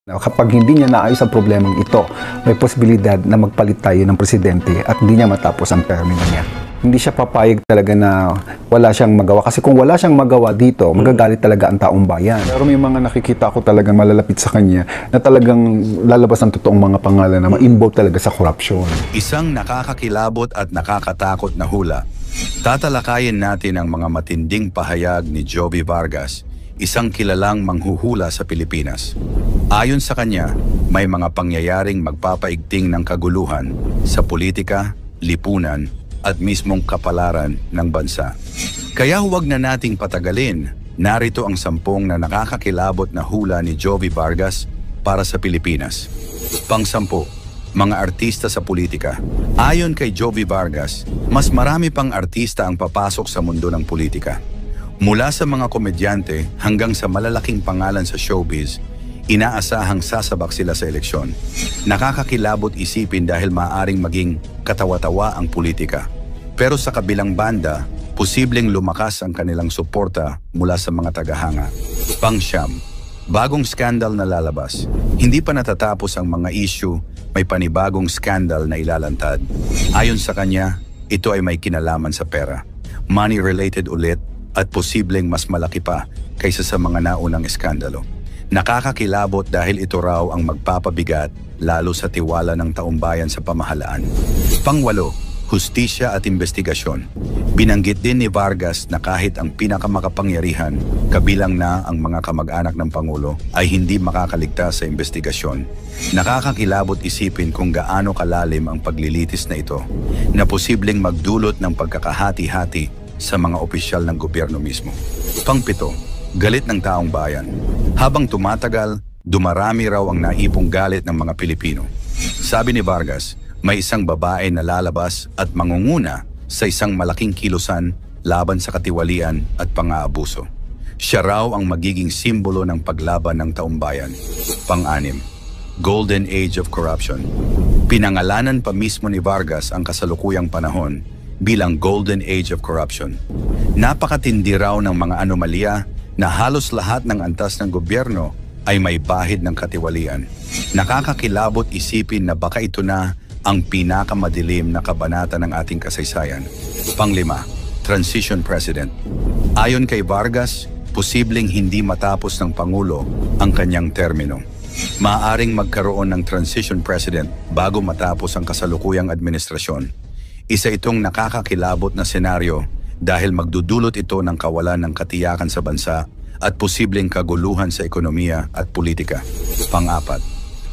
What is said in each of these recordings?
Kapag hindi niya naayos ang problemang ito, may posibilidad na magpalit tayo ng presidente at hindi niya matapos ang termino niya. Hindi siya papayag talaga na wala siyang magawa. Kasi kung wala siyang magawa dito, magagalit talaga ang taong bayan. Pero may mga nakikita ko talagang malalapit sa kanya na talagang lalabas ang totoong mga pangalan na ma-involve talaga sa korupsyon. Isang nakakakilabot at nakakatakot na hula. Tatalakayin natin ang mga matinding pahayag ni Jovi Vargas, isang kilalang manghuhula sa Pilipinas. Ayon sa kanya, may mga pangyayaring magpapaigting ng kaguluhan sa politika, lipunan, at mismong kapalaran ng bansa. Kaya huwag na nating patagalin, narito ang 10 na nakakakilabot na hula ni Jovi Vargas para sa Pilipinas. Pang-10, mga artista sa politika. Ayon kay Jovi Vargas, mas marami pang artista ang papasok sa mundo ng politika. Mula sa mga komedyante hanggang sa malalaking pangalan sa showbiz, inaasahang sasabak sila sa eleksyon. Nakakakilabot isipin dahil maaaring maging katawa-tawa ang politika. Pero sa kabilang banda, posibleng lumakas ang kanilang suporta mula sa mga tagahanga. Pang-9, bagong skandal na lalabas. Hindi pa natatapos ang mga issue, may panibagong skandal na ilalantad. Ayon sa kanya, ito ay may kinalaman sa pera. Money-related ulit at posibleng mas malaki pa kaysa sa mga naunang eskandalo. Nakakakilabot dahil ito raw ang magpapabigat lalo sa tiwala ng taumbayan sa pamahalaan. Pang-8, hustisya at investigasyon. Binanggit din ni Vargas na kahit ang pinakamakapangyarihan, kabilang na ang mga kamag-anak ng Pangulo, ay hindi makakaligtas sa investigasyon. Nakakakilabot isipin kung gaano kalalim ang paglilitis na ito, na posibleng magdulot ng pagkakahati-hati sa mga opisyal ng gobyerno mismo. Pang-7, galit ng taong bayan. Habang tumatagal, dumarami raw ang naipong galit ng mga Pilipino. Sabi ni Vargas, may isang babae na lalabas at mangunguna sa isang malaking kilusan laban sa katiwalian at pang-aabuso. Siya raw ang magiging simbolo ng paglaban ng taong bayan. Pang-6, Golden Age of Corruption. Pinangalanan pa mismo ni Vargas ang kasalukuyang panahon bilang Golden Age of Corruption. Napakatindi raw ng mga anomalya na halos lahat ng antas ng gobyerno ay may bahid ng katiwalian. Nakakakilabot isipin na baka ito na ang pinakamadilim na kabanata ng ating kasaysayan. Pang-5, Transition President. Ayon kay Vargas, posibleng hindi matapos ng Pangulo ang kanyang termino. Maaaring magkaroon ng Transition President bago matapos ang kasalukuyang administrasyon. Isa itong nakakakilabot na senaryo dahil magdudulot ito ng kawalan ng katiyakan sa bansa at posibleng kaguluhan sa ekonomiya at politika. Pang-4,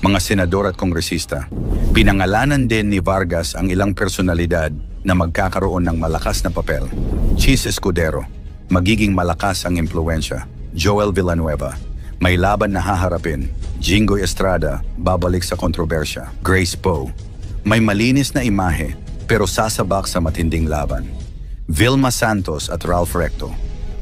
mga senador at kongresista. Pinangalanan din ni Vargas ang ilang personalidad na magkakaroon ng malakas na papel. Chis Escudero, magiging malakas ang impluensya. Joel Villanueva, may laban na haharapin. Jingoy Estrada, babalik sa kontrobersya. Grace Poe, may malinis na imahe pero sasabak sa matinding laban. Vilma Santos at Ralph Recto,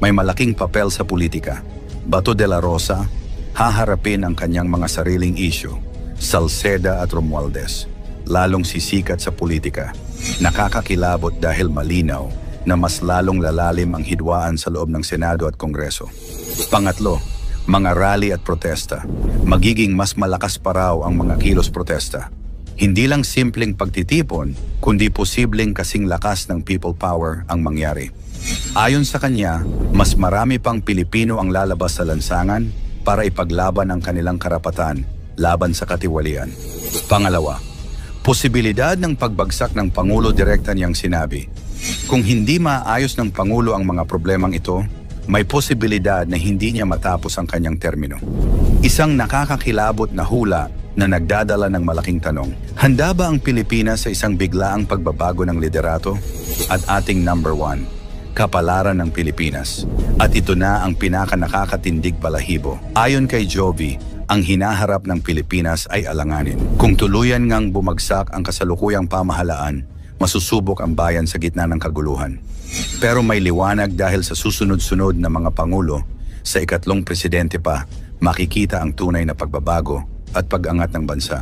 may malaking papel sa politika. Bato de la Rosa, haharapin ang kanyang mga sariling issue. Salceda at Romualdez, lalong sisikat sa politika. Nakakakilabot dahil malinaw na mas lalong lalalim ang hidwaan sa loob ng Senado at Kongreso. Pang-8, mga rally at protesta. Magiging mas malakas pa raw ang mga kilos protesta. Hindi lang simpleng pagtitipon, kundi posibleng kasing lakas ng people power ang mangyari. Ayon sa kanya, mas marami pang Pilipino ang lalabas sa lansangan para ipaglaban ang kanilang karapatan laban sa katiwalian. Pang-2, posibilidad ng pagbagsak ng Pangulo direkta niyang sinabi. Kung hindi maayos ng Pangulo ang mga problemang ito, may posibilidad na hindi niya matapos ang kanyang termino. Isang nakakakilabot na hula na nagdadala ng malaking tanong. Handa ba ang Pilipinas sa isang biglaang pagbabago ng liderato? At ating number 1, kapalaran ng Pilipinas. At ito na ang pinaka-nakakatindig balahibo. Ayon kay Jovi, ang hinaharap ng Pilipinas ay alanganin. Kung tuluyan ngang bumagsak ang kasalukuyang pamahalaan, masusubok ang bayan sa gitna ng kaguluhan. Pero may liwanag dahil sa susunod-sunod na mga pangulo, sa ikatlong presidente pa, makikita ang tunay na pagbabago at pag-angat ng bansa.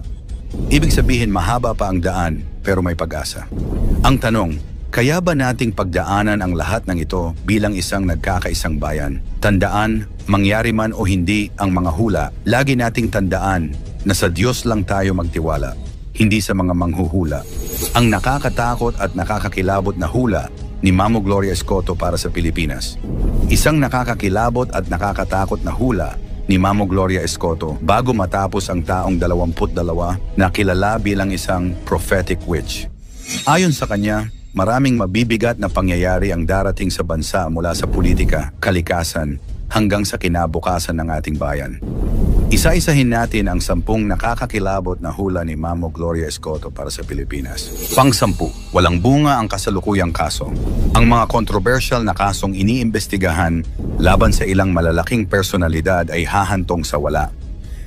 Ibig sabihin mahaba pa ang daan pero may pag-asa. Ang tanong, Kaya ba nating pagdaanan ang lahat ng ito bilang isang nagkakaisang bayan? Tandaan, mangyari man o hindi ang mga hula, lagi nating tandaan na sa Diyos lang tayo magtiwala, hindi sa mga manghuhula. Ang nakakatakot at nakakakilabot na hula ni Mamo Gloria Escoto para sa Pilipinas. Isang nakakakilabot at nakakatakot na hula ni Mamo Gloria Escoto bago matapos ang taong 22 na kilala bilang isang prophetic witch. Ayon sa kanya, maraming mabibigat na pangyayari ang darating sa bansa mula sa politika, kalikasan, hanggang sa kinabukasan ng ating bayan. Isa-isahin natin ang 10 nakakakilabot na hula ni Mamo Gloria Escoto para sa Pilipinas. Pang-10, walang bunga ang kasalukuyang kaso. Ang mga controversial na kasong iniimbestigahan laban sa ilang malalaking personalidad ay hahantong sa wala.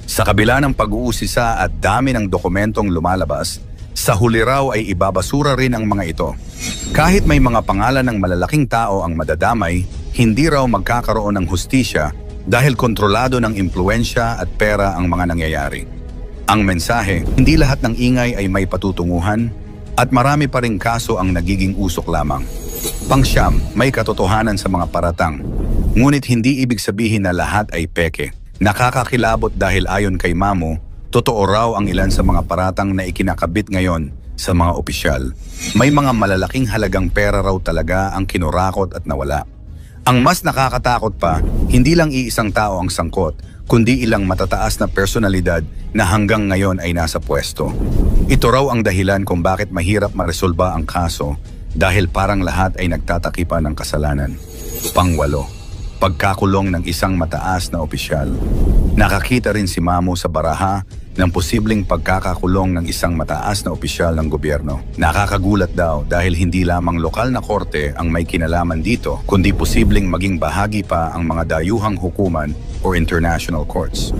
Sa kabila ng pag-uusisa at dami ng dokumentong lumalabas, sa huli raw ay ibabasura rin ang mga ito. Kahit may mga pangalan ng malalaking tao ang madadamay, hindi raw magkakaroon ng hustisya dahil kontrolado ng impluensya at pera ang mga nangyayari. Ang mensahe, hindi lahat ng ingay ay may patutunguhan at marami pa ring kaso ang nagiging usok lamang. Pang-siyam, may katotohanan sa mga paratang. Ngunit hindi ibig sabihin na lahat ay peke. Nakakakilabot dahil ayon kay Mamo, totoo raw ang ilan sa mga paratang na ikinakabit ngayon sa mga opisyal. May mga malalaking halagang pera raw talaga ang kinurakot at nawala. Ang mas nakakatakot pa, hindi lang iisang tao ang sangkot, kundi ilang matataas na personalidad na hanggang ngayon ay nasa pwesto. Ito raw ang dahilan kung bakit mahirap maresolba ang kaso dahil parang lahat ay nagtatakipan ng kasalanan. Pang-8, pagkakulong ng isang mataas na opisyal. Nakakita rin si Mamo sa baraha ng posibleng pagkakakulong ng isang mataas na opisyal ng gobyerno. Nakakagulat daw dahil hindi lamang lokal na korte ang may kinalaman dito, kundi posibleng maging bahagi pa ang mga dayuhang hukuman o international courts.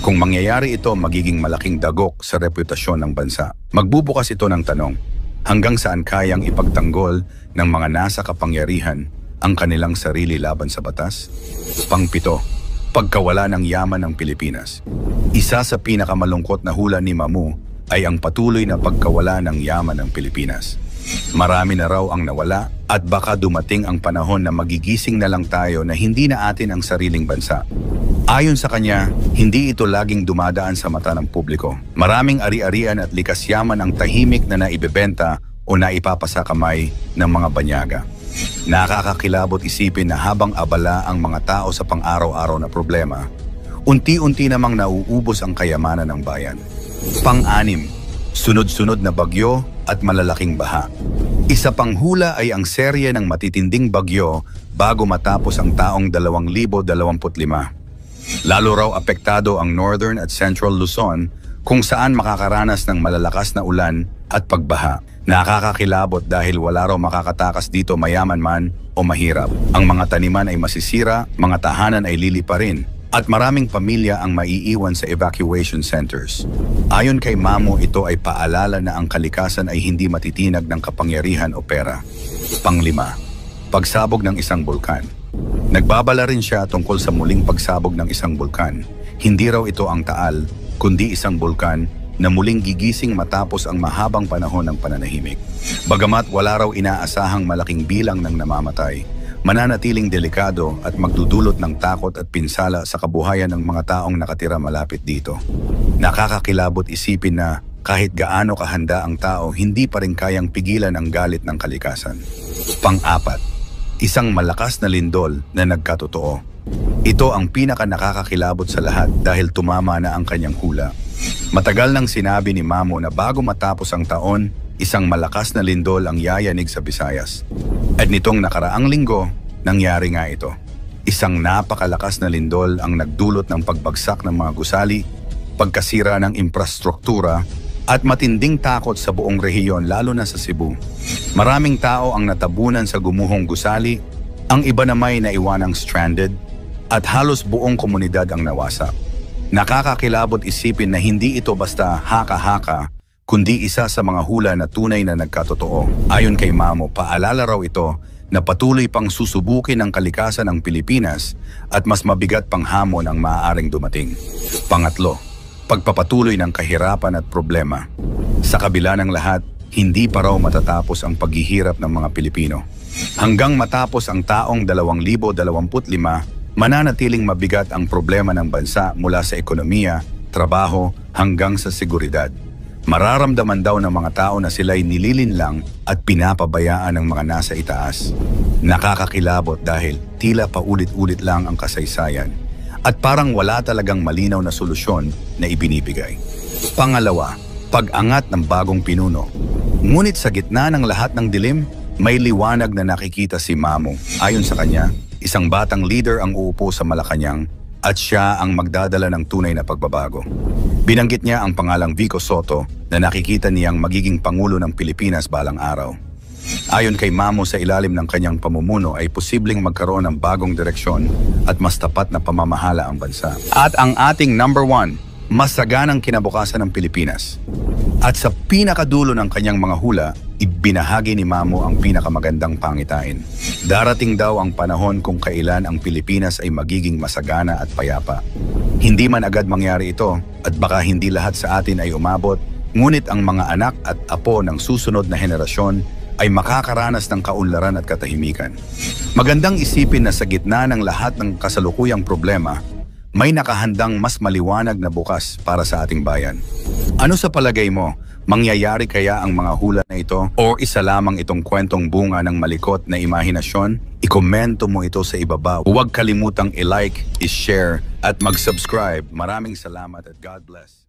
Kung mangyayari ito, magiging malaking dagok sa reputasyon ng bansa. Magbubukas ito ng tanong, hanggang saan kayang ipagtanggol ng mga nasa kapangyarihan ang kanilang sarili laban sa batas? Pang-7, pagkawala ng yaman ng Pilipinas. Isa sa pinakamalungkot na hula ni Mamo ay ang patuloy na pagkawala ng yaman ng Pilipinas. Marami na raw ang nawala at baka dumating ang panahon na magigising na lang tayo na hindi na atin ang sariling bansa. Ayon sa kanya, hindi ito laging dumadaan sa mata ng publiko. Maraming ari-arian at likas yaman ang tahimik na naibebenta o naipapasa kamay ng mga banyaga. Nakakakilabot isipin na habang abala ang mga tao sa pang-araw-araw na problema, unti-unti namang nauubos ang kayamanan ng bayan. Pang-6, sunod-sunod na bagyo at malalaking baha. Isa pang hula ay ang serye ng matitinding bagyo bago matapos ang taong 2025. Lalo raw apektado ang Northern at Central Luzon kung saan makakaranas ng malalakas na ulan at pagbaha. Nakakakilabot dahil wala raw makakatakas dito mayaman man o mahirap. Ang mga taniman ay masisira, mga tahanan ay liliparin, at maraming pamilya ang maiiwan sa evacuation centers. Ayon kay Mamo, ito ay paalala na ang kalikasan ay hindi matitinag ng kapangyarihan o pera. Pang-5, pagsabog ng isang bulkan. Nagbabala rin siya tungkol sa muling pagsabog ng isang bulkan. Hindi raw ito ang Taal, kundi isang bulkan na muling gigising matapos ang mahabang panahon ng pananahimik. Bagamat wala raw inaasahang malaking bilang ng namamatay, mananatiling delikado at magdudulot ng takot at pinsala sa kabuhayan ng mga taong nakatira malapit dito. Nakakakilabot isipin na kahit gaano kahanda ang tao, hindi pa rin kayang pigilan ang galit ng kalikasan. Pang-4, isang malakas na lindol na nagkatotoo. Ito ang pinaka nakakakilabot sa lahat dahil tumama na ang kanyang hula. Matagal nang sinabi ni Mamo na bago matapos ang taon, isang malakas na lindol ang yayanig sa Visayas. At nitong nakaraang linggo, nangyari nga ito. Isang napakalakas na lindol ang nagdulot ng pagbagsak ng mga gusali, pagkasira ng infrastruktura, at matinding takot sa buong rehiyon lalo na sa Cebu. Maraming tao ang natabunan sa gumuhong gusali, ang iba naman ay naiwanang stranded, at halos buong komunidad ang nawasak. Nakakakilabot isipin na hindi ito basta haka-haka, kundi isa sa mga hula na tunay na nagkatotoo. Ayon kay Mamo, paalala raw ito na patuloy pang susubukin ng kalikasan ng Pilipinas at mas mabigat pang hamon ang maaaring dumating. Pang-8, pagpapatuloy ng kahirapan at problema. Sa kabila ng lahat, hindi pa raw matatapos ang paghihirap ng mga Pilipino. Hanggang matapos ang taong 2025, mananatiling mabigat ang problema ng bansa mula sa ekonomiya, trabaho, hanggang sa seguridad. Mararamdaman daw ng mga tao na sila'y nililinlang at pinapabayaan ng mga nasa itaas. Nakakakilabot dahil tila paulit-ulit lang ang kasaysayan at parang wala talagang malinaw na solusyon na ibinibigay. Pangalawa, pag-angat ng bagong pinuno. Ngunit sa gitna ng lahat ng dilim, may liwanag na nakikita si Mamo. Ayon sa kanya, isang batang leader ang uupo sa Malacanang at siya ang magdadala ng tunay na pagbabago. Binanggit niya ang pangalang Vico Sotto na nakikita niyang magiging Pangulo ng Pilipinas balang araw. Ayon kay Mamo, sa ilalim ng kanyang pamumuno ay posibleng magkaroon ng bagong direksyon at mas tapat na pamamahala ang bansa. At ang ating number 1, masaganang kinabukasan ng Pilipinas. At sa pinakadulo ng kanyang mga hula, ibinahagi ni Mamo ang pinakamagandang pangitain. Darating daw ang panahon kung kailan ang Pilipinas ay magiging masagana at payapa. Hindi man agad mangyari ito at baka hindi lahat sa atin ay umabot, ngunit ang mga anak at apo ng susunod na henerasyon ay makakaranas ng kaunlaran at katahimikan. Magandang isipin na sa gitna ng lahat ng kasalukuyang problema, may nakahandang mas maliwanag na bukas para sa ating bayan. Ano sa palagay mo? Mangyayari kaya ang mga hula na ito o isa lamang itong kwentong bunga ng malikot na imahinasyon? Ikomento mo ito sa ibaba. Huwag kalimutang i-like, i-share at mag-subscribe. Maraming salamat at God bless.